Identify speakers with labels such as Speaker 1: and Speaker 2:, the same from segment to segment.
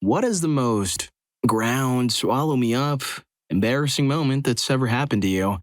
Speaker 1: What is the most ground, swallow me up, embarrassing moment that's ever happened to you?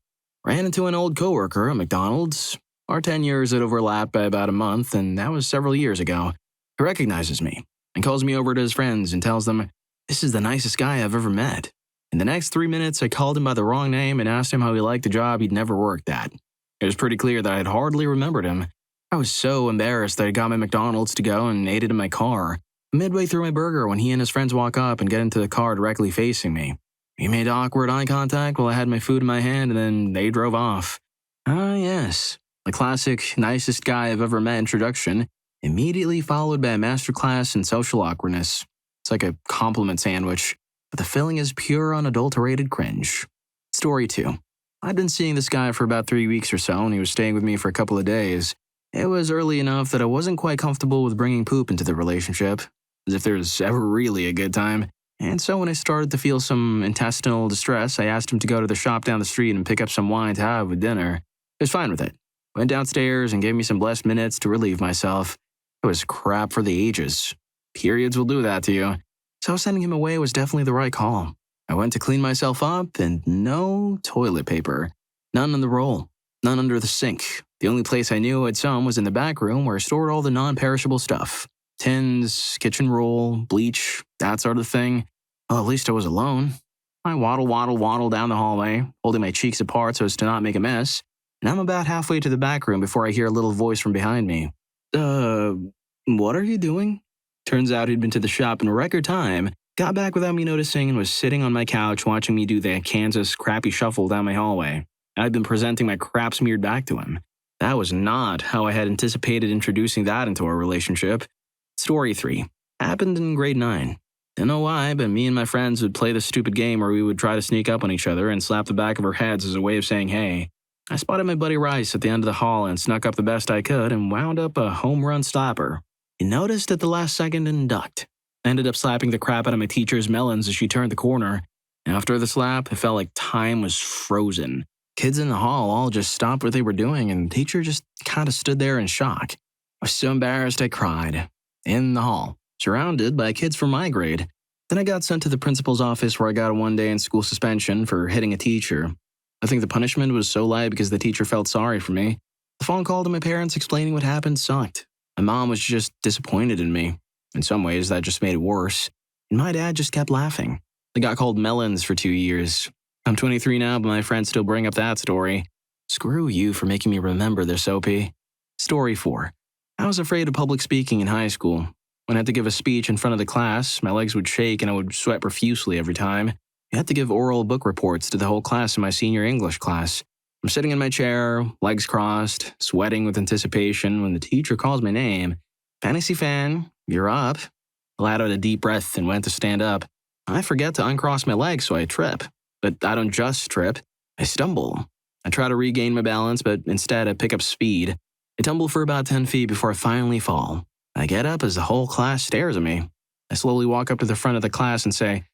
Speaker 1: Ran into an old coworker at McDonald's. Our 10 years had overlapped by about a month, and that was several years ago. He recognizes me and calls me over to his friends and tells them, "This is the nicest guy I've ever met." In the next 3 minutes, I called him by the wrong name and asked him how he liked the job he'd never worked at. It was pretty clear that I had hardly remembered him. I was so embarrassed that I got my McDonald's to go and ate it in my car. Midway through my burger when he and his friends walk up and get into the car directly facing me. He made awkward eye contact while I had my food in my hand, and then they drove off. Ah, yes. The classic nicest guy I've ever met introduction, immediately followed by a masterclass in social awkwardness. It's like a compliment sandwich, but the filling is pure unadulterated cringe. Story 2. I'd been seeing this guy for about 3 weeks or so, and he was staying with me for a couple of days. It was early enough that I wasn't quite comfortable with bringing poop into the relationship, as if there's ever really a good time. And so when I started to feel some intestinal distress, I asked him to go to the shop down the street and pick up some wine to have with dinner. He was fine with it. Went downstairs and gave me some blessed minutes to relieve myself. It was crap for the ages. Periods will do that to you. So sending him away was definitely the right call. I went to clean myself up, and no toilet paper. None on the roll. None under the sink. The only place I knew had some was in the back room where I stored all the non-perishable stuff. Tins, kitchen roll, bleach, that sort of thing. Well, at least I was alone. I waddle down the hallway, holding my cheeks apart so as to not make a mess, and I'm about halfway to the back room before I hear a little voice from behind me. What are you doing? Turns out he'd been to the shop in record time, got back without me noticing, and was sitting on my couch watching me do the Kansas crappy shuffle down my hallway. I'd been presenting my crap smeared back to him. That was not how I had anticipated introducing that into our relationship. Story 3. Happened in grade 9. Don't know why, but me and my friends would play this stupid game where we would try to sneak up on each other and slap the back of our heads as a way of saying hey. I spotted my buddy Rice at the end of the hall and snuck up the best I could and wound up a home run slapper. He noticed at the last second and ducked. I ended up slapping the crap out of my teacher's melons as she turned the corner. After the slap, it felt like time was frozen. Kids in the hall all just stopped what they were doing, and the teacher just kind of stood there in shock. I was so embarrassed I cried. In the hall, surrounded by kids from my grade. Then I got sent to the principal's office where I got a 1-day in school suspension for hitting a teacher. I think the punishment was so light because the teacher felt sorry for me. The phone call to my parents explaining what happened sucked. My mom was just disappointed in me. In some ways, that just made it worse. And my dad just kept laughing. I got called melons for 2 years. I'm 23 now, but my friends still bring up that story. Screw you for making me remember this, Soapy. Story 4. I was afraid of public speaking in high school. When I had to give a speech in front of the class, my legs would shake and I would sweat profusely every time. I had to give oral book reports to the whole class in my senior English class. I'm sitting in my chair, legs crossed, sweating with anticipation when the teacher calls my name. "Fantasy fan, you're up." I let out a deep breath and went to stand up. I forget to uncross my legs, so I trip. But I don't just trip. I stumble. I try to regain my balance, but instead I pick up speed. I tumble for about 10 feet before I finally fall. I get up as the whole class stares at me. I slowly walk up to the front of the class and say,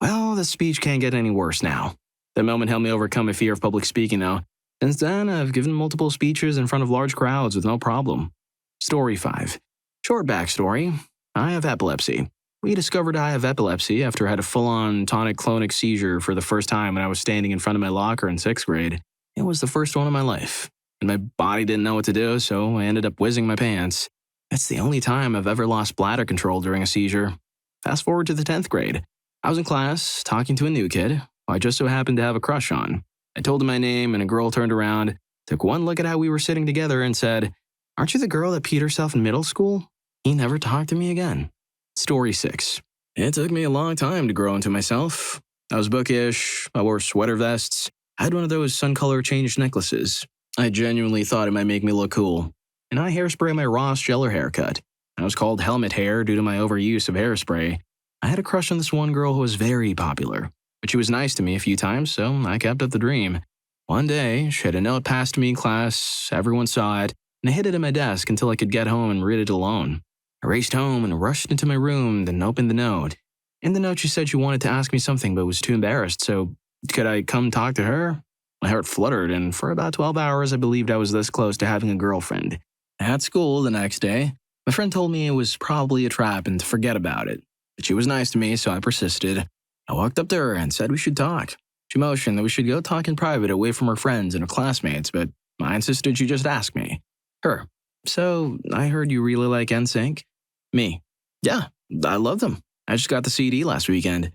Speaker 1: "Well, the speech can't get any worse now." That moment helped me overcome my fear of public speaking, though. Since then, I've given multiple speeches in front of large crowds with no problem. Story 5. Short backstory. I have epilepsy. We discovered I have epilepsy after I had a full-on tonic-clonic seizure for the first time when I was standing in front of my locker in 6th grade. It was the first one in my life, and my body didn't know what to do, so I ended up whizzing my pants. That's the only time I've ever lost bladder control during a seizure. Fast forward to the 10th grade. I was in class, talking to a new kid, who I just so happened to have a crush on. I told him my name, and a girl turned around, took one look at how we were sitting together, and said, "Aren't you the girl that peed herself in middle school?" He never talked to me again. Story 6. It took me a long time to grow into myself. I was bookish, I wore sweater vests, I had one of those sun-color changed necklaces. I genuinely thought it might make me look cool. And I hairspray my Ross Geller haircut. I was called helmet hair due to my overuse of hairspray. I had a crush on this one girl who was very popular, but she was nice to me a few times, so I kept up the dream. One day, she had a note passed to me in class, everyone saw it, and I hid it in my desk until I could get home and read it alone. I raced home and rushed into my room, then opened the note. In the note, she said she wanted to ask me something but was too embarrassed, so could I come talk to her? My heart fluttered, and for about 12 hours, I believed I was this close to having a girlfriend. At school the next day, my friend told me it was probably a trap and to forget about it. But she was nice to me, so I persisted. I walked up to her and said we should talk. She motioned that we should go talk in private away from her friends and her classmates, but I insisted she just ask me. Her. So, I heard you really like NSYNC? Me. Yeah, I love them. I just got the CD last weekend.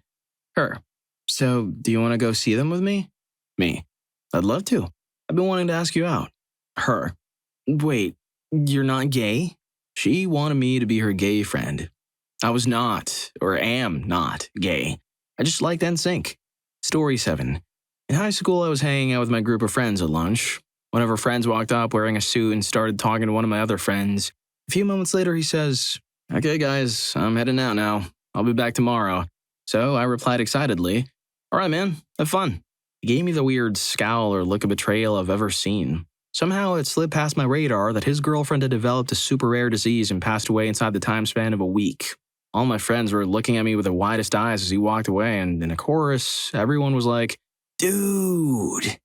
Speaker 1: Her. So, do you want to go see them with me? Me. I'd love to. I've been wanting to ask you out. Her. Wait, you're not gay? She wanted me to be her gay friend. I was not, or am not, gay. I just liked NSYNC. Story 7. In high school, I was hanging out with my group of friends at lunch. One of her friends walked up wearing a suit and started talking to one of my other friends. A few moments later, he says, "Okay, guys, I'm heading out now. I'll be back tomorrow." So I replied excitedly, "All right, man, have fun." He gave me the weird scowl or look of betrayal I've ever seen. Somehow it slipped past my radar that his girlfriend had developed a super rare disease and passed away inside the time span of a week. All my friends were looking at me with the widest eyes as he walked away, and in a chorus, everyone was like, "Dude."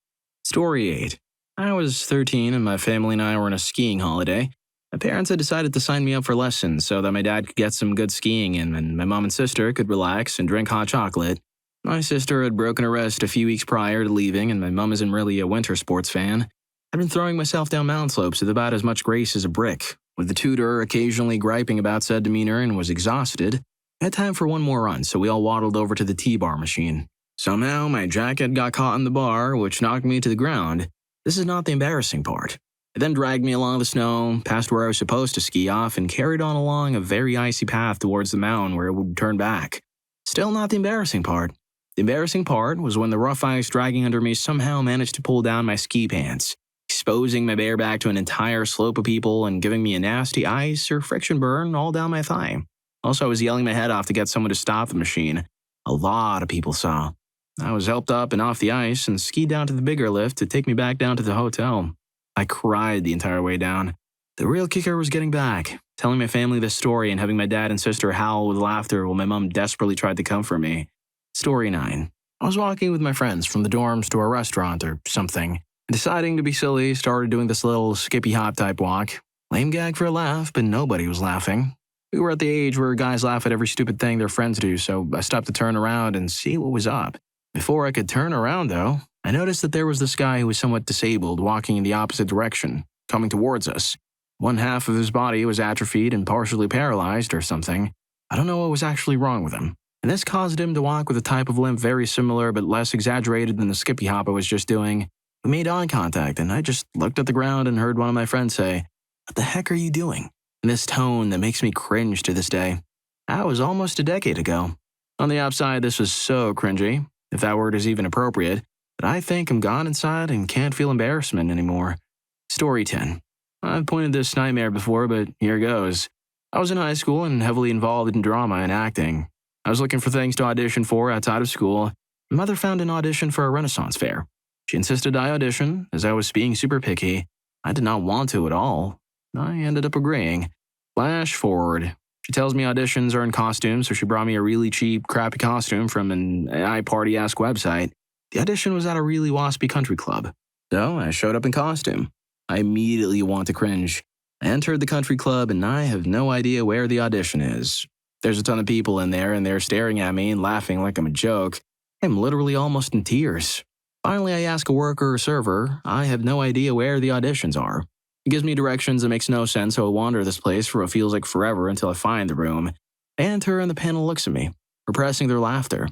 Speaker 1: Story 8. I was 13 and my family and I were on a skiing holiday. My parents had decided to sign me up for lessons so that my dad could get some good skiing in and my mom and sister could relax and drink hot chocolate. My sister had broken her wrist a few weeks prior to leaving, and my mom isn't really a winter sports fan. I'd been throwing myself down mountain slopes with about as much grace as a brick, with the tutor occasionally griping about said demeanor and was exhausted. I had time for one more run, so we all waddled over to the T-bar machine. Somehow, my jacket got caught in the bar, which knocked me to the ground. This is not the embarrassing part. It then dragged me along the snow, past where I was supposed to ski off, and carried on along a very icy path towards the mountain where it would turn back. Still not the embarrassing part. The embarrassing part was when the rough ice dragging under me somehow managed to pull down my ski pants, exposing my bare back to an entire slope of people and giving me a nasty ice or friction burn all down my thigh. Also, I was yelling my head off to get someone to stop the machine. A lot of people saw. I was helped up and off the ice and skied down to the bigger lift to take me back down to the hotel. I cried the entire way down. The real kicker was getting back, telling my family this story and having my dad and sister howl with laughter while my mom desperately tried to comfort me. Story 9. I was walking with my friends from the dorms to a restaurant or something, and deciding to be silly, started doing this little skippy-hop type walk. Lame gag for a laugh, but nobody was laughing. We were at the age where guys laugh at every stupid thing their friends do, so I stopped to turn around and see what was up. Before I could turn around, though, I noticed that there was this guy who was somewhat disabled walking in the opposite direction, coming towards us. One half of his body was atrophied and partially paralyzed or something. I don't know what was actually wrong with him. And this caused him to walk with a type of limp very similar but less exaggerated than the skippy hop I was just doing. We made eye contact, and I just looked at the ground and heard one of my friends say, "What the heck are you doing?" in this tone that makes me cringe to this day. That was almost a decade ago. On the upside, this was so cringy, if that word is even appropriate, that I think I'm gone inside and can't feel embarrassment anymore. Story 10. I've pointed this nightmare before, but here goes. I was in high school and heavily involved in drama and acting. I was looking for things to audition for outside of school. My mother found an audition for a Renaissance fair. She insisted I audition, as I was being super picky. I did not want to at all. I ended up agreeing. Flash forward. She tells me auditions are in costume, so she brought me a really cheap, crappy costume from an iParty-esque website. The audition was at a really waspy country club. So I showed up in costume. I immediately want to cringe. I entered the country club and I have no idea where the audition is. There's a ton of people in there and they're staring at me and laughing like I'm a joke. I'm literally almost in tears. Finally, I ask a worker or server. I have no idea where the auditions are. He gives me directions that makes no sense, so I wander this place for what feels like forever until I find the room. I enter and the panel looks at me, repressing their laughter.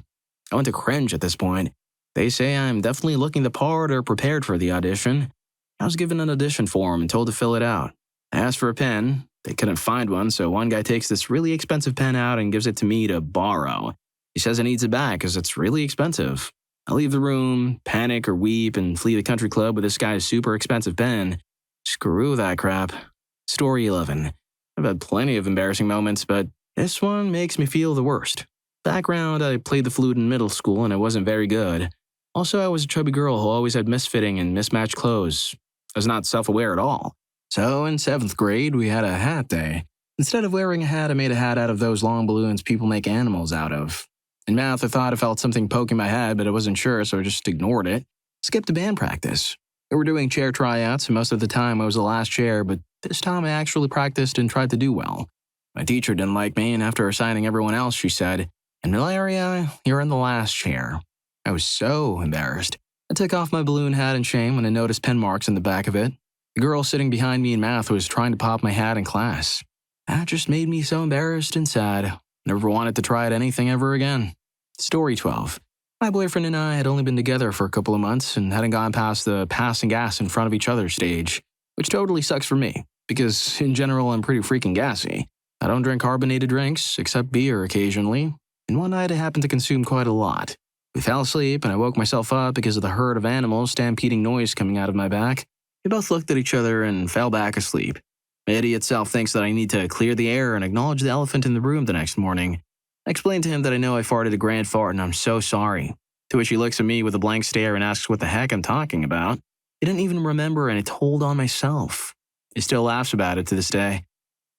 Speaker 1: I want to cringe at this point. They say I'm definitely looking the part or prepared for the audition. I was given an audition form and told to fill it out. I asked for a pen. They couldn't find one, so one guy takes this really expensive pen out and gives it to me to borrow. He says he needs it back because it's really expensive. I leave the room, panic or weep, and flee the country club with this guy's super expensive pen. Screw that crap. Story 11. I've had plenty of embarrassing moments, but this one makes me feel the worst. Background, I played the flute in middle school and I wasn't very good. Also, I was a chubby girl who always had misfitting and mismatched clothes. I was not self-aware at all. So in 7th grade, we had a hat day. Instead of wearing a hat, I made a hat out of those long balloons people make animals out of. In math, I thought I felt something poking my head, but I wasn't sure, so I just ignored it. Skipped a band practice. We were doing chair tryouts, and most of the time I was the last chair, but this time I actually practiced and tried to do well. My teacher didn't like me, and after assigning everyone else, she said, "And Valeria, you're in the last chair." I was so embarrassed. I took off my balloon hat in shame when I noticed pen marks in the back of it. The girl sitting behind me in math was trying to pop my hat in class. That just made me so embarrassed and sad. Never wanted to try at anything ever again. Story 12. My boyfriend and I had only been together for a couple of months and hadn't gone past the passing gas in front of each other stage, which totally sucks for me, because in general I'm pretty freaking gassy. I don't drink carbonated drinks, except beer occasionally, and one night I happened to consume quite a lot. We fell asleep and I woke myself up because of the herd of animals stampeding noise coming out of my back. We both looked at each other and fell back asleep. My idiot self thinks that I need to clear the air and acknowledge the elephant in the room the next morning. I explained to him that I know I farted a grand fart and I'm so sorry, to which he looks at me with a blank stare and asks what the heck I'm talking about. I didn't even remember and I told on myself. He still laughs about it to this day.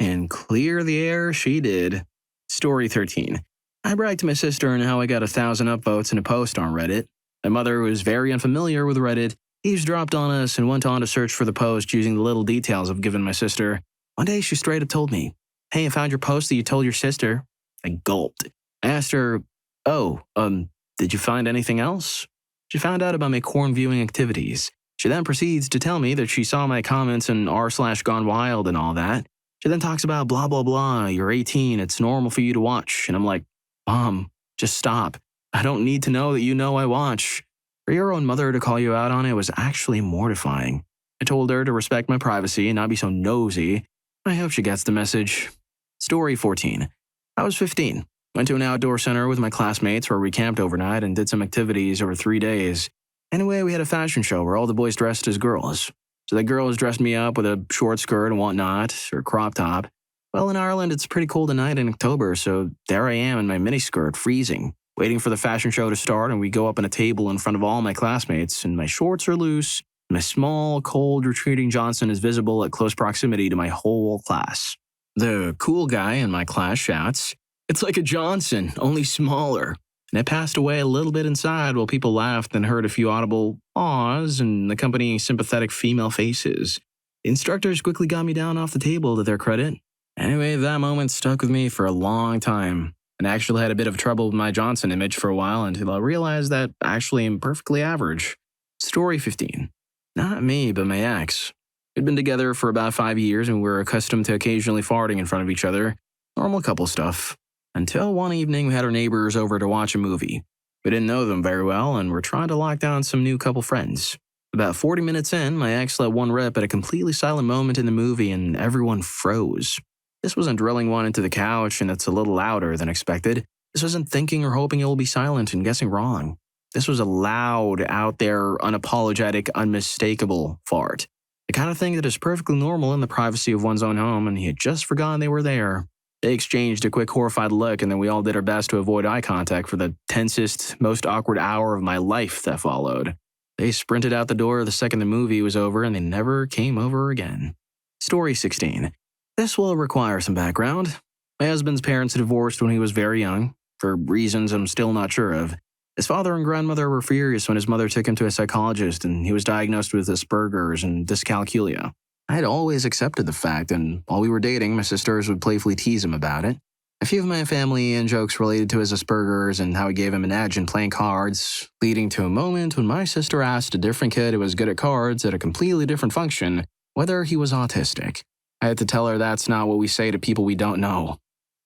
Speaker 1: And clear the air she did. Story 13. I bragged to my sister on how I got 1,000 upvotes in a post on Reddit. My mother was very unfamiliar with Reddit, eavesdropped on us and went on to search for the post using the little details I've given my sister. One day she straight up told me, "Hey, I found your post that you told your sister." I gulped. I asked her, did you find anything else? She found out about my corn viewing activities. She then proceeds to tell me that she saw my comments in r/gone wild and all that. She then talks about blah, blah, blah, you're 18, it's normal for you to watch. And I'm like, Mom, just stop. I don't need to know that you know I watch. For your own mother to call you out on it was actually mortifying. I told her to respect my privacy and not be so nosy. I hope she gets the message. Story 14. I was 15. Went to an outdoor center with my classmates where we camped overnight and did some activities over 3 days. Anyway, we had a fashion show where all the boys dressed as girls. So the girls dressed me up with a short skirt and whatnot, or crop top. Well, in Ireland, it's pretty cold at night in October, so there I am in my miniskirt, freezing, waiting for the fashion show to start, and we go up on a table in front of all my classmates, and my shorts are loose, and my small, cold, retreating Johnson is visible at close proximity to my whole class. The cool guy in my class shouts, "It's like a Johnson, only smaller." And I passed away a little bit inside while people laughed and heard a few audible awes and accompanying sympathetic female faces. The instructors quickly got me down off the table to their credit. Anyway, that moment stuck with me for a long time, and I actually had a bit of trouble with my Johnson image for a while until I realized that I actually am perfectly average. Story 15. Not me, but my ex. We'd been together for about 5 years and we were accustomed to occasionally farting in front of each other. Normal couple stuff. Until one evening we had our neighbors over to watch a movie. We didn't know them very well and were trying to lock down some new couple friends. About 40 minutes in, my ex let one rip at a completely silent moment in the movie and everyone froze. This wasn't drilling one into the couch and it's a little louder than expected. This wasn't thinking or hoping it will be silent and guessing wrong. This was a loud, out there, unapologetic, unmistakable fart. The kind of thing that is perfectly normal in the privacy of one's own home, and he had just forgotten they were there. They exchanged a quick horrified look and then we all did our best to avoid eye contact for the tensest, most awkward hour of my life that followed. They sprinted out the door the second the movie was over and they never came over again. Story 16. This will require some background. My husband's parents divorced when he was very young, for reasons I'm still not sure of. His father and grandmother were furious when his mother took him to a psychologist and he was diagnosed with Asperger's and dyscalculia. I had always accepted the fact, and while we were dating, my sisters would playfully tease him about it. A few of my family and jokes related to his Asperger's and how he gave him an edge in playing cards, leading to a moment when my sister asked a different kid who was good at cards at a completely different function whether he was autistic. I had to tell her that's not what we say to people we don't know.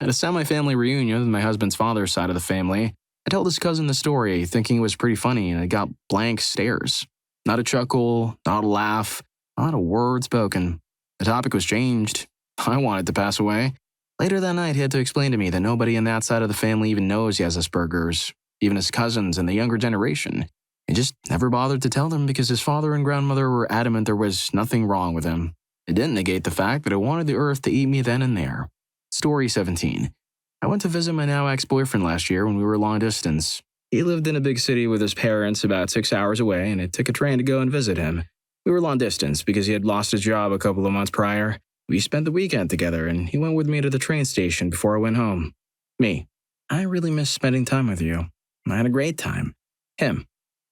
Speaker 1: At a semi-family reunion with my husband's father's side of the family, I told his cousin the story, thinking it was pretty funny, and I got blank stares. Not a chuckle, not a laugh, not a word spoken. The topic was changed. I wanted to pass away. Later that night, he had to explain to me that nobody on that side of the family even knows he has Asperger's, even his cousins and the younger generation. He just never bothered to tell them because his father and grandmother were adamant there was nothing wrong with him. It didn't negate the fact that I wanted the earth to eat me then and there. Story 17. I went to visit my now ex-boyfriend last year when we were long distance. He lived in a big city with his parents about 6 hours away, and it took a train to go and visit him. We were long distance because he had lost his job a couple of months prior. We spent the weekend together, and he went with me to the train station before I went home. Me. I really miss spending time with you. I had a great time. Him.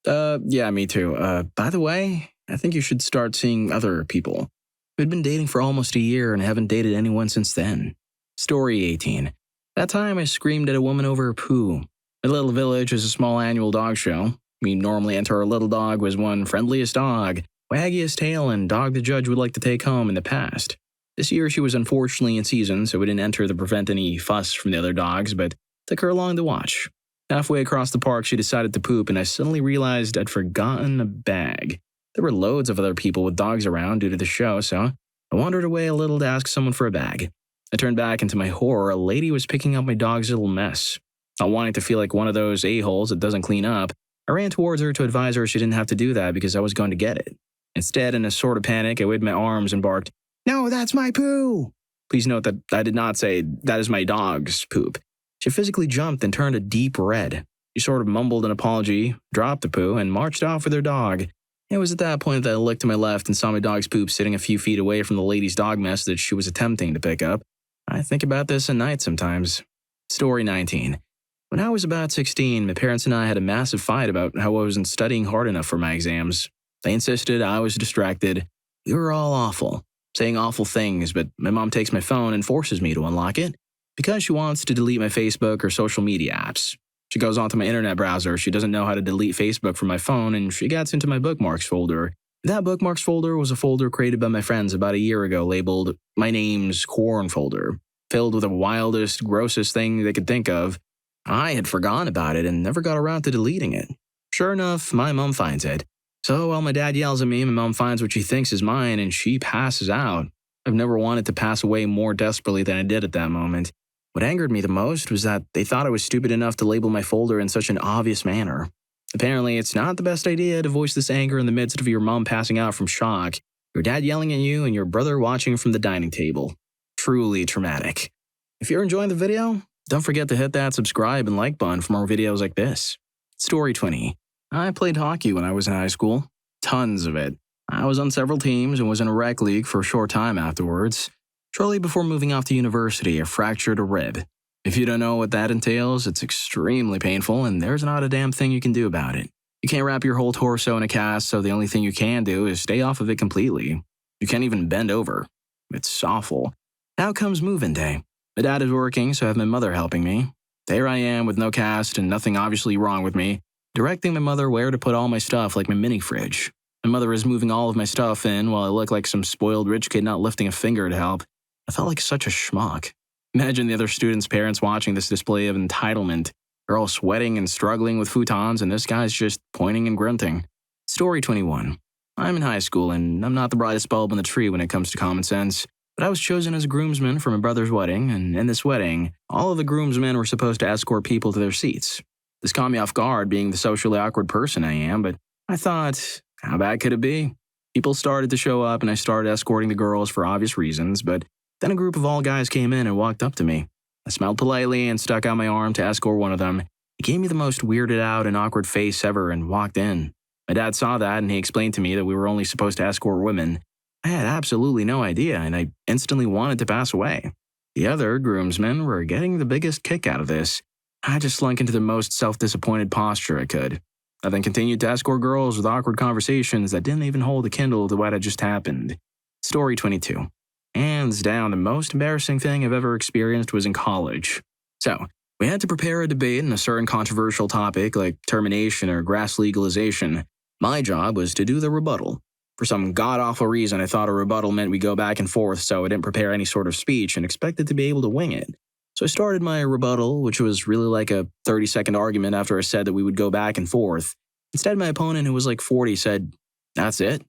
Speaker 1: Yeah, me too. By the way, I think you should start seeing other people. We'd been dating for almost a year and haven't dated anyone since then. Story 18. That time I screamed at a woman over her poo. My little village is a small annual dog show. We normally enter our little dog was one friendliest dog, waggiest tail, and dog the judge would like to take home in the past. This year she was unfortunately in season, so we didn't enter to prevent any fuss from the other dogs, but took her along to watch. Halfway across the park, she decided to poop, and I suddenly realized I'd forgotten a bag. There were loads of other people with dogs around due to the show, so I wandered away a little to ask someone for a bag. I turned back, and to my horror, a lady was picking up my dog's little mess. Not wanting to feel like one of those a-holes that doesn't clean up, I ran towards her to advise her she didn't have to do that because I was going to get it. Instead, in a sort of panic, I waved my arms and barked, "No, that's my poo!" Please note that I did not say, "That is my dog's poop." She physically jumped and turned a deep red. She sort of mumbled an apology, dropped the poo, and marched off with her dog. It was at that point that I looked to my left and saw my dog's poop sitting a few feet away from the lady's dog mess that she was attempting to pick up. I think about this at night sometimes. Story 19. When I was about 16, my parents and I had a massive fight about how I wasn't studying hard enough for my exams. They insisted I was distracted. We were all awful, saying awful things, but my mom takes my phone and forces me to unlock it because she wants to delete my Facebook or social media apps. She goes onto my internet browser, she doesn't know how to delete Facebook from my phone, and she gets into my bookmarks folder. That bookmarks folder was a folder created by my friends about a year ago labeled "My Name's Corn Folder," filled with the wildest, grossest thing they could think of. I had forgotten about it and never got around to deleting it. Sure enough, my mom finds it. So while my dad yells at me, my mom finds what she thinks is mine and she passes out. I've never wanted to pass away more desperately than I did at that moment. What angered me the most was that they thought I was stupid enough to label my folder in such an obvious manner. Apparently, it's not the best idea to voice this anger in the midst of your mom passing out from shock, your dad yelling at you, and your brother watching from the dining table. Truly traumatic. If you're enjoying the video, don't forget to hit that subscribe and like button for more videos like this. Story 20. I played hockey when I was in high school. Tons of it. I was on several teams and was in a rec league for a short time afterwards. Shortly before moving off to university, I fractured a rib. If you don't know what that entails, it's extremely painful and there's not a damn thing you can do about it. You can't wrap your whole torso in a cast, so the only thing you can do is stay off of it completely. You can't even bend over. It's awful. Now comes move-in day. My dad is working, so I have my mother helping me. There I am with no cast and nothing obviously wrong with me, directing my mother where to put all my stuff like my mini fridge. My mother is moving all of my stuff in while I look like some spoiled rich kid not lifting a finger to help. I felt like such a schmuck. Imagine the other students' parents watching this display of entitlement. They're all sweating and struggling with futons, and this guy's just pointing and grunting. Story 21. I'm in high school, and I'm not the brightest bulb in the tree when it comes to common sense, but I was chosen as a groomsman for my brother's wedding, and in this wedding, all of the groomsmen were supposed to escort people to their seats. This caught me off guard, being the socially awkward person I am, but I thought, how bad could it be? People started to show up, and I started escorting the girls for obvious reasons, but then a group of all guys came in and walked up to me. I smiled politely and stuck out my arm to escort one of them. He gave me the most weirded out and awkward face ever and walked in. My dad saw that and he explained to me that we were only supposed to escort women. I had absolutely no idea and I instantly wanted to pass away. The other groomsmen were getting the biggest kick out of this. I just slunk into the most self-disappointed posture I could. I then continued to escort girls with awkward conversations that didn't even hold a candle to what had just happened. Story 22. Hands down, the most embarrassing thing I've ever experienced was in college. So, we had to prepare a debate on a certain controversial topic like termination or grass legalization. My job was to do the rebuttal. For some god-awful reason, I thought a rebuttal meant we go back and forth, so I didn't prepare any sort of speech and expected to be able to wing it. So I started my rebuttal, which was really like a 30-second argument after I said that we would go back and forth. Instead, my opponent, who was like 40, said, "That's it?"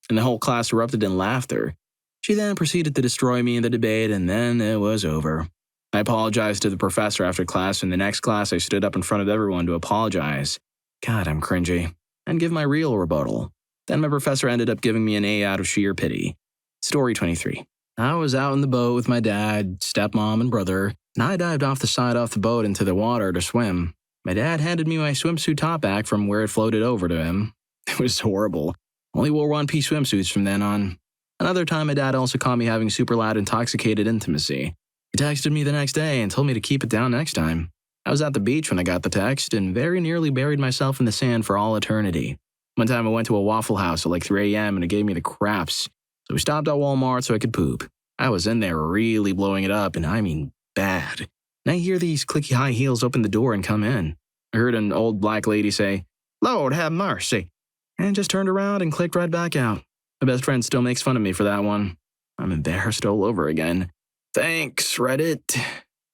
Speaker 1: And the whole class erupted in laughter. She then proceeded to destroy me in the debate, and then it was over. I apologized to the professor after class, and the next class I stood up in front of everyone to apologize. God, I'm cringy. And give my real rebuttal. Then my professor ended up giving me an A out of sheer pity. Story 23. I was out in the boat with my dad, stepmom, and brother, and I dived off the side off the boat into the water to swim. My dad handed me my swimsuit top back from where it floated over to him. It was horrible. Only wore one-piece swimsuits from then on. Another time, my dad also caught me having super loud intoxicated intimacy. He texted me the next day and told me to keep it down next time. I was at the beach when I got the text and very nearly buried myself in the sand for all eternity. One time I went to a Waffle House at like 3 a.m. and it gave me the craps. So we stopped at Walmart so I could poop. I was in there really blowing it up, and I mean bad. And I hear these clicky high heels open the door and come in. I heard an old black lady say, "Lord have mercy," and just turned around and clicked right back out. My best friend still makes fun of me for that one. I'm embarrassed all over again. Thanks, Reddit.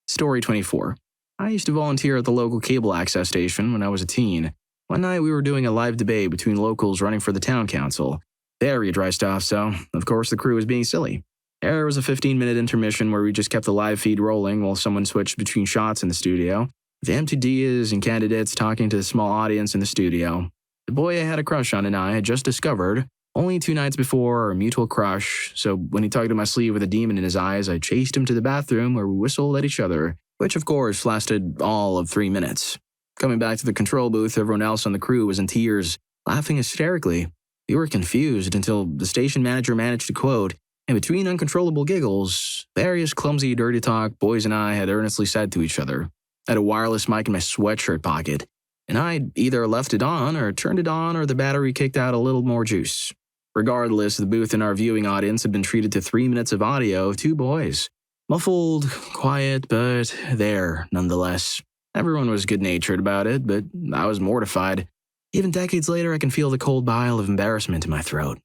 Speaker 1: Story 24. I used to volunteer at the local cable access station when I was a teen. One night we were doing a live debate between locals running for the town council. Very dry stuff, so of course the crew was being silly. There was a 15-minute intermission where we just kept the live feed rolling while someone switched between shots in the studio, with empty dias and candidates talking to the small audience in the studio. The boy I had a crush on and I had just discovered, only 2 nights before, a mutual crush, so when he tugged at my sleeve with a demon in his eyes, I chased him to the bathroom where we whistled at each other, which of course lasted all of 3 minutes. Coming back to the control booth, everyone else on the crew was in tears, laughing hysterically. We were confused until the station manager managed to quote, "In between uncontrollable giggles, various clumsy dirty talk boys and I had earnestly said to each other." I had a wireless mic in my sweatshirt pocket, and I'd either left it on or turned it on or the battery kicked out a little more juice. Regardless, the booth in our viewing audience had been treated to 3 minutes of audio of 2 boys. Muffled, quiet, but there nonetheless. Everyone was good-natured about it, but I was mortified. Even decades later, I can feel the cold bile of embarrassment in my throat.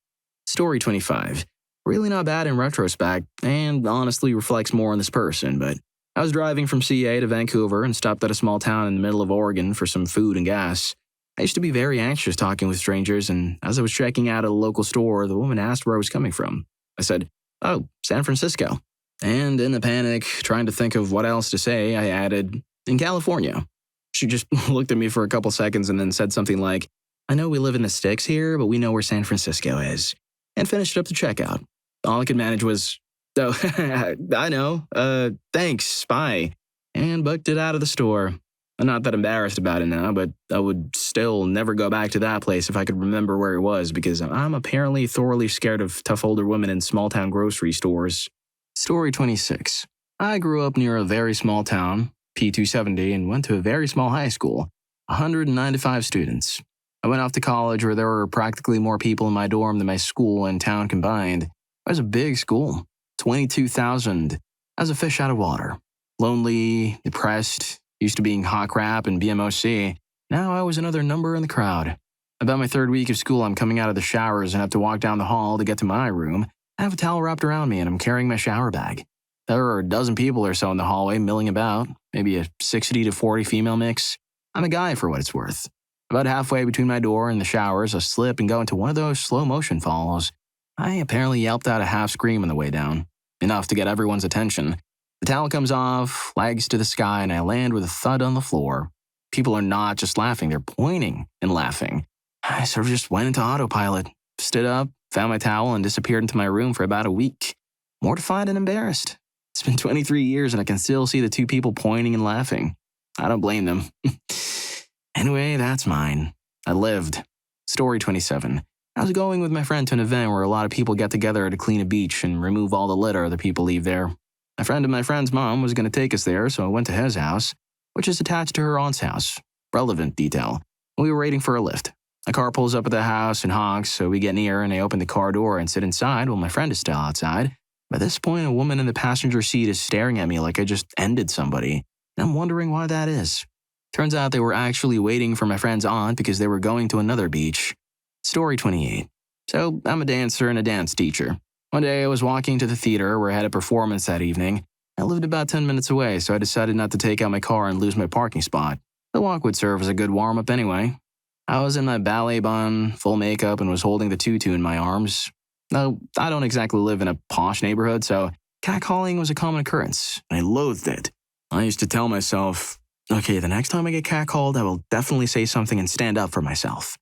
Speaker 1: Story 25. Really not bad in retrospect, and honestly reflects more on this person, but I was driving from CA to Vancouver and stopped at a small town in the middle of Oregon for some food and gas. I used to be very anxious talking with strangers, and as I was checking out at a local store, the woman asked where I was coming from. I said, "Oh, San Francisco." And in the panic, trying to think of what else to say, I added, "In California." She just looked at me for a couple seconds and then said something like, "I know we live in the sticks here, but we know where San Francisco is," and finished up the checkout. All I could manage was, "Oh, I know, thanks, bye," and booked it out of the store. I'm not that embarrassed about it now, but I would still never go back to that place if I could remember where it was, because I'm apparently thoroughly scared of tough older women in small-town grocery stores. Story 26. I grew up near a very small town, P270, and went to a very small high school, 195 students. I went off to college where there were practically more people in my dorm than my school and town combined. It was a big school, 22,000. I was a fish out of water. Lonely, depressed, used to being hot crap and BMOC. Now I was another number in the crowd. About my 3rd week of school, I'm coming out of the showers and have to walk down the hall to get to my room. I have a towel wrapped around me and I'm carrying my shower bag. There are a dozen people or so in the hallway milling about, maybe a 60 to 40 female mix. I'm a guy for what it's worth. About halfway between my door and the showers, I slip and go into one of those slow motion falls. I apparently yelped out a half scream on the way down, enough to get everyone's attention. The towel comes off, legs to the sky, and I land with a thud on the floor. People are not just laughing, they're pointing and laughing. I sort of just went into autopilot, stood up, found my towel, and disappeared into my room for about a week. Mortified and embarrassed. It's been 23 years and I can still see the 2 people pointing and laughing. I don't blame them. Anyway, that's mine. I lived. Story 27. I was going with my friend to an event where a lot of people get together to clean a beach and remove all the litter other people leave there. A friend of my friend's mom was going to take us there, so I went to his house, which is attached to her aunt's house. Relevant detail. We were waiting for a lift. A car pulls up at the house and honks, so we get near and I open the car door and sit inside while my friend is still outside. By this point, a woman in the passenger seat is staring at me like I just ended somebody, and I'm wondering why that is. Turns out they were actually waiting for my friend's aunt because they were going to another beach. Story 28. So, I'm a dancer and a dance teacher. One day I was walking to the theater where I had a performance that evening. I lived about 10 minutes away, so I decided not to take out my car and lose my parking spot. The walk would serve as a good warm-up anyway. I was in my ballet bun, full makeup, and was holding the tutu in my arms. Now, I don't exactly live in a posh neighborhood, so catcalling was a common occurrence, and I loathed it. I used to tell myself, okay, the next time I get catcalled, I will definitely say something and stand up for myself.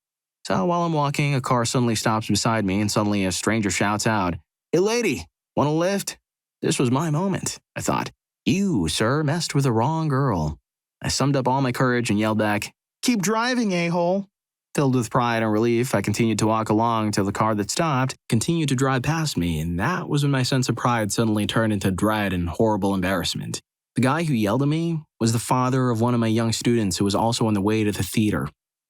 Speaker 1: So while I'm walking, a car suddenly stops beside me, and suddenly a stranger shouts out, "Hey lady, want a lift?" This was my moment, I thought. You, sir, messed with the wrong girl. I summed up all my courage and yelled back, "Keep driving, a-hole." Filled with pride and relief, I continued to walk along till the car that stopped continued to drive past me, and that was when my sense of pride suddenly turned into dread and horrible embarrassment. The guy who yelled at me was the father of one of my young students who was also on the way to the theater.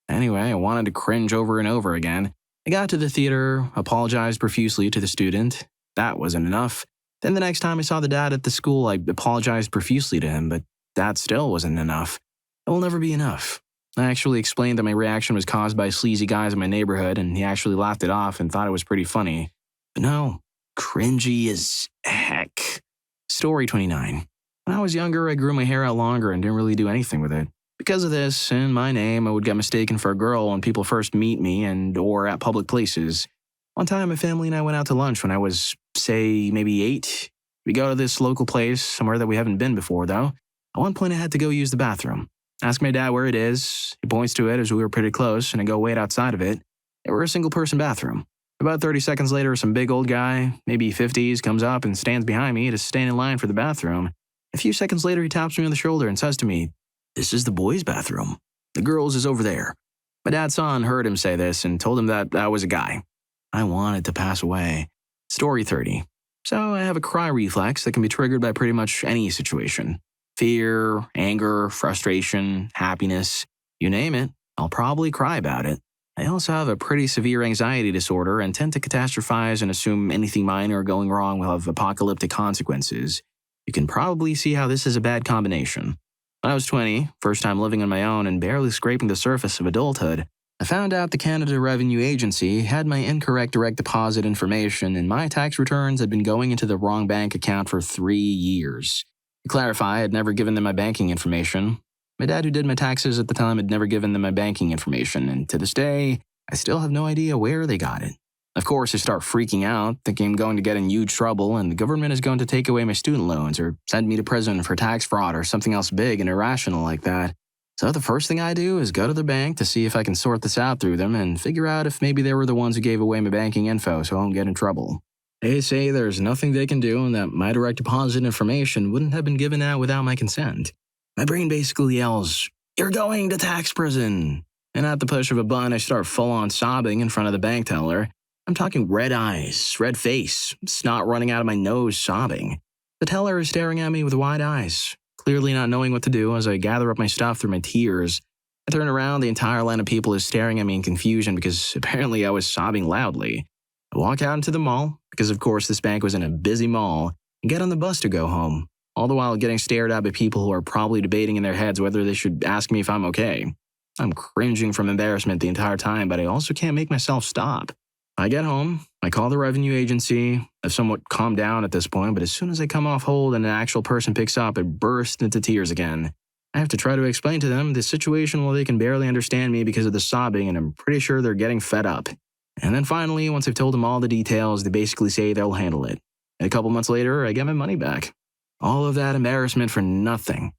Speaker 1: Anyway, I wanted to cringe over and over again. I got to the theater, apologized profusely to the student. That wasn't enough. Then the next time I saw the dad at the school, I apologized profusely to him, but that still wasn't enough. It will never be enough. I actually explained that my reaction was caused by sleazy guys in my neighborhood, and he actually laughed it off and thought it was pretty funny. But no, cringy as heck. Story 29. When I was younger, I grew my hair out longer and didn't really do anything with it. Because of this, and my name, I would get mistaken for a girl when people first meet me and or at public places. One time, my family and I went out to lunch when I was, say, maybe 8. We go to this local place, somewhere that we haven't been before, though. At one point, I had to go use the bathroom. Ask my dad where it is. He points to it as we were pretty close, and I go wait outside of it. They were a single-person bathroom. About 30 seconds later, some big old guy, maybe 50s, comes up and stands behind me to stand in line for the bathroom. A few seconds later, he taps me on the shoulder and says to me, "This is the boys' bathroom. The girls' is over there." My dad saw and heard him say this and told him that I was a guy. I wanted to pass away. Story 30. So I have a cry reflex that can be triggered by pretty much any situation. Fear, anger, frustration, happiness, you name it, I'll probably cry about it. I also have a pretty severe anxiety disorder and tend to catastrophize and assume anything minor going wrong will have apocalyptic consequences. You can probably see how this is a bad combination. When I was 20, first time living on my own and barely scraping the surface of adulthood, I found out the Canada Revenue Agency had my incorrect direct deposit information and my tax returns had been going into the wrong bank account for 3 years. To clarify, I had never given them my banking information. My dad, who did my taxes at the time, had never given them my banking information, and to this day, I still have no idea where they got it. Of course, I start freaking out, thinking I'm going to get in huge trouble and the government is going to take away my student loans or send me to prison for tax fraud or something else big and irrational like that. So the first thing I do is go to the bank to see if I can sort this out through them and figure out if maybe they were the ones who gave away my banking info so I won't get in trouble. They say there's nothing they can do and that my direct deposit information wouldn't have been given out without my consent. My brain basically yells, "You're going to tax prison!" And at the push of a button, I start full-on sobbing in front of the bank teller. I'm talking red eyes, red face, snot running out of my nose, sobbing. The teller is staring at me with wide eyes, clearly not knowing what to do as I gather up my stuff through my tears. I turn around, the entire line of people is staring at me in confusion because apparently I was sobbing loudly. I walk out into the mall, because of course this bank was in a busy mall, and get on the bus to go home, all the while getting stared at by people who are probably debating in their heads whether they should ask me if I'm okay. I'm cringing from embarrassment the entire time, but I also can't make myself stop. I get home, I call the revenue agency. I've somewhat calmed down at this point, but as soon as I come off hold and an actual person picks up, I burst into tears again. I have to try to explain to them the situation while they can barely understand me because of the sobbing, and I'm pretty sure they're getting fed up. And then finally, once I've told them all the details, they basically say they'll handle it. And a couple months later, I get my money back. All of that embarrassment for nothing.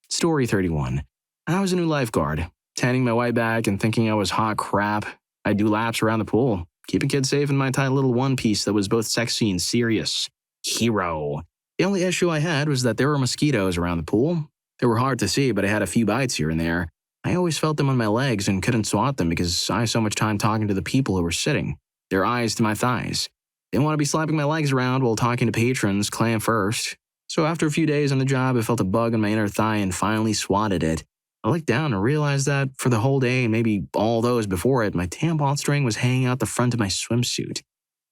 Speaker 1: Story 31. I was a new lifeguard, tanning my white back and thinking I was hot crap. I'd do laps around the pool, keeping kids safe in my tight little one piece that was both sexy and serious. Hero. The only issue I had was that there were mosquitoes around the pool. They were hard to see, but I had a few bites here and there. I always felt them on my legs and couldn't swat them because I had so much time talking to the people who were sitting, their eyes to my thighs. They didn't want to be slapping my legs around while talking to patrons, clam first. So after a few days on the job, I felt a bug in my inner thigh and finally swatted it. I looked down and realized that for the whole day and maybe all those before it, my tampon string was hanging out the front of my swimsuit.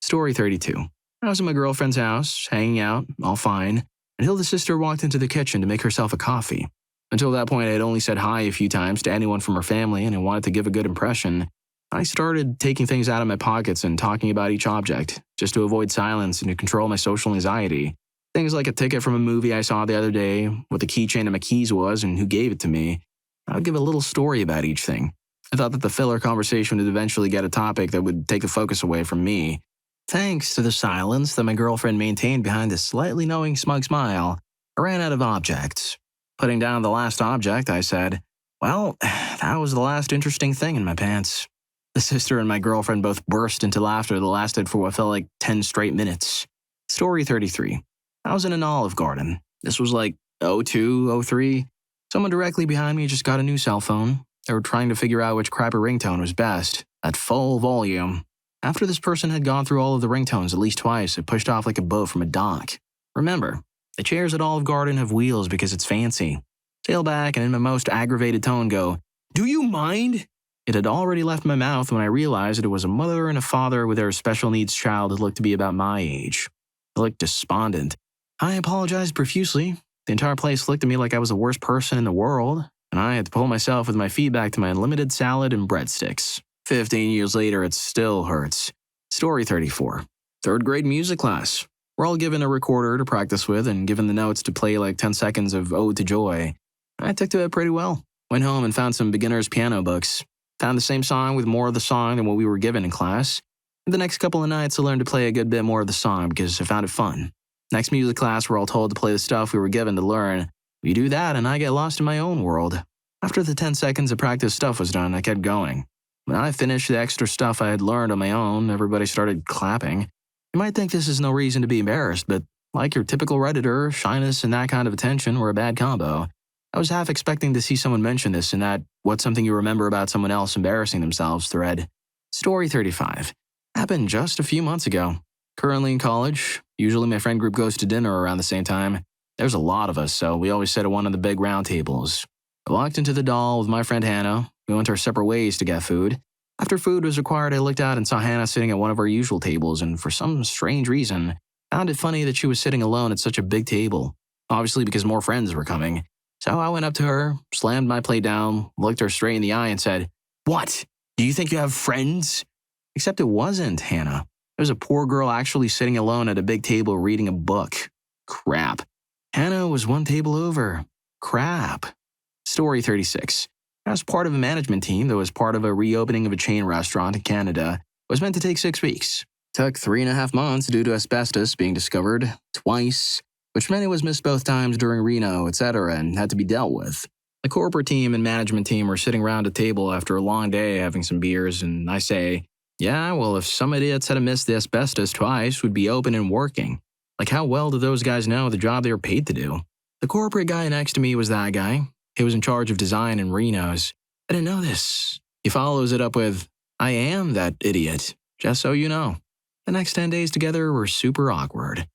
Speaker 1: Story 32. I was at my girlfriend's house, hanging out, all fine, until the sister walked into the kitchen to make herself a coffee. Until that point, I had only said hi a few times to anyone from her family and I wanted to give a good impression. I started taking things out of my pockets and talking about each object, just to avoid silence and to control my social anxiety. Things like a ticket from a movie I saw the other day, what the keychain of my keys was, and who gave it to me. I would give a little story about each thing. I thought that the filler conversation would eventually get a topic that would take the focus away from me. Thanks to the silence that my girlfriend maintained behind a slightly knowing smug smile, I ran out of objects. Putting down the last object, I said, "Well, that was the last interesting thing in my pants." The sister and my girlfriend both burst into laughter that lasted for what felt like 10 straight minutes. Story 33. I was in an Olive Garden. This was like 02, 03. Someone directly behind me just got a new cell phone. They were trying to figure out which crappy ringtone was best, at full volume. After this person had gone through all of the ringtones at least twice, it pushed off like a boat from a dock. Remember, the chairs at Olive Garden have wheels because it's fancy. Sail back and in my most aggravated tone go, "Do you mind?" It had already left my mouth when I realized it was a mother and a father with their special needs child who looked to be about my age. I looked despondent. I apologized profusely. The entire place looked at me like I was the worst person in the world, and I had to pull myself with my feet back to my unlimited salad and breadsticks. 15 years later, it still hurts. Story 34. Third grade music class. We're all given a recorder to practice with and given the notes to play like 10 seconds of Ode to Joy. I took to it pretty well. Went home and found some beginner's piano books. Found the same song with more of the song than what we were given in class. And the next couple of nights, I learned to play a good bit more of the song because I found it fun. Next music class, we're all told to play the stuff we were given to learn. We do that, and I get lost in my own world. After the 10 seconds of practice stuff was done, I kept going. When I finished the extra stuff I had learned on my own, everybody started clapping. You might think this is no reason to be embarrassed, but like your typical Redditor, shyness and that kind of attention were a bad combo. I was half expecting to see someone mention this in that "What's something you remember about someone else embarrassing themselves" thread. Story 35. Happened just a few months ago. Currently in college, usually my friend group goes to dinner around the same time. There's a lot of us, so we always sit at one of the big round tables. I walked into the Doll with my friend Hannah. We went our separate ways to get food. After food was required, I looked out and saw Hannah sitting at one of our usual tables, and for some strange reason, found it funny that she was sitting alone at such a big table. Obviously because more friends were coming. So I went up to her, slammed my plate down, looked her straight in the eye and said, "What? Do you think you have friends?" Except it wasn't Hannah. It was a poor girl actually sitting alone at a big table reading a book. Crap. Hannah was one table over. Crap. Story 36. I was part of a management team that was part of a reopening of a chain restaurant in Canada. It was meant to take 6 weeks. Took 3.5 months due to asbestos being discovered twice, which meant it was missed both times during Reno, etc., and had to be dealt with. The corporate team and management team were sitting around a table after a long day having some beers, and I say, "Yeah, well, if some idiots had missed the asbestos twice, would be open and working. Like, how well do those guys know the job they were paid to do?" The corporate guy next to me was that guy. He was in charge of design in Reno's. "I didn't know this." He follows it up with, "I am that idiot, just so you know." The next 10 days together were super awkward.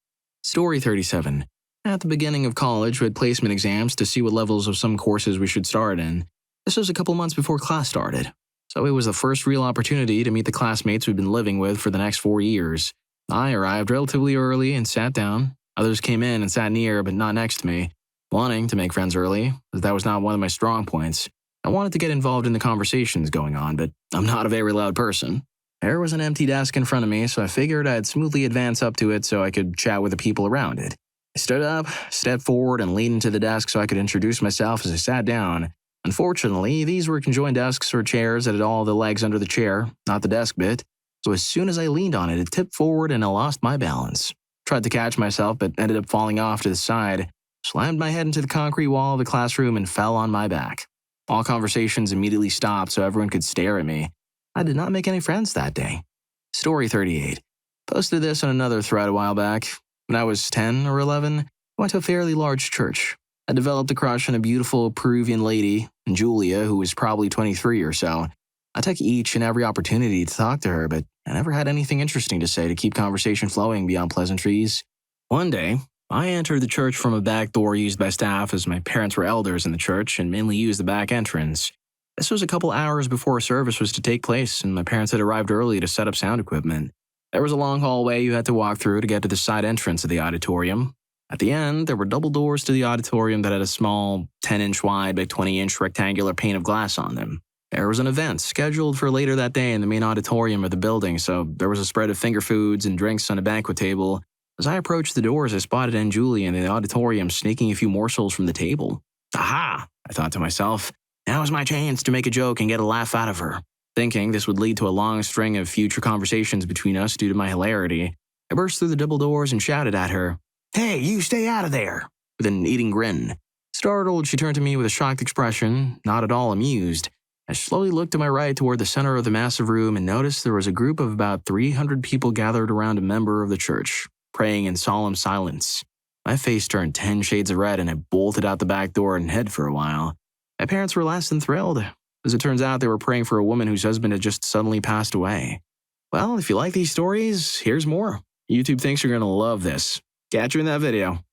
Speaker 1: Story 37. At the beginning of college, we had placement exams to see what levels of some courses we should start in. This was a couple months before class started. So it was the first real opportunity to meet the classmates we'd been living with for the next 4 years. I arrived relatively early and sat down. Others came in and sat near but not next to me. Wanting to make friends early, as that was not one of my strong points. I wanted to get involved in the conversations going on, but I'm not a very loud person. There was an empty desk in front of me, so I figured I'd smoothly advance up to it so I could chat with the people around it. I stood up, stepped forward, and leaned into the desk so I could introduce myself as I sat down. Unfortunately, these were conjoined desks or chairs that had all the legs under the chair, not the desk bit. So as soon as I leaned on it, it tipped forward and I lost my balance. Tried to catch myself, but ended up falling off to the side. Slammed my head into the concrete wall of the classroom and fell on my back. All conversations immediately stopped so everyone could stare at me. I did not make any friends that day. Story 38. Posted this on another thread a while back. When I was 10 or 11, I went to a fairly large church. I developed a crush on a beautiful Peruvian lady, Julia, who was probably 23 or so. I took each and every opportunity to talk to her, but I never had anything interesting to say to keep conversation flowing beyond pleasantries. One day, I entered the church from a back door used by staff as my parents were elders in the church and mainly used the back entrance. This was a couple hours before a service was to take place, and my parents had arrived early to set up sound equipment. There was a long hallway you had to walk through to get to the side entrance of the auditorium. At the end, there were double doors to the auditorium that had a small 10-inch wide by 20-inch rectangular pane of glass on them. There was an event scheduled for later that day in the main auditorium of the building, so there was a spread of finger foods and drinks on a banquet table. As I approached the doors, I spotted Aunt Julie in the auditorium sneaking a few morsels from the table. Aha! I thought to myself. Now is my chance to make a joke and get a laugh out of her. Thinking this would lead to a long string of future conversations between us due to my hilarity, I burst through the double doors and shouted at her, "Hey, you stay out of there!" with an eating grin. Startled, she turned to me with a shocked expression, not at all amused. I slowly looked to my right toward the center of the massive room and noticed there was a group of about 300 people gathered around a member of the church, praying in solemn silence. My face turned 10 shades of red and I bolted out the back door and hid for a while. My parents were less than thrilled. As it turns out, they were praying for a woman whose husband had just suddenly passed away. Well, if you like these stories, here's more. YouTube thinks you're going to love this. Catch you in that video.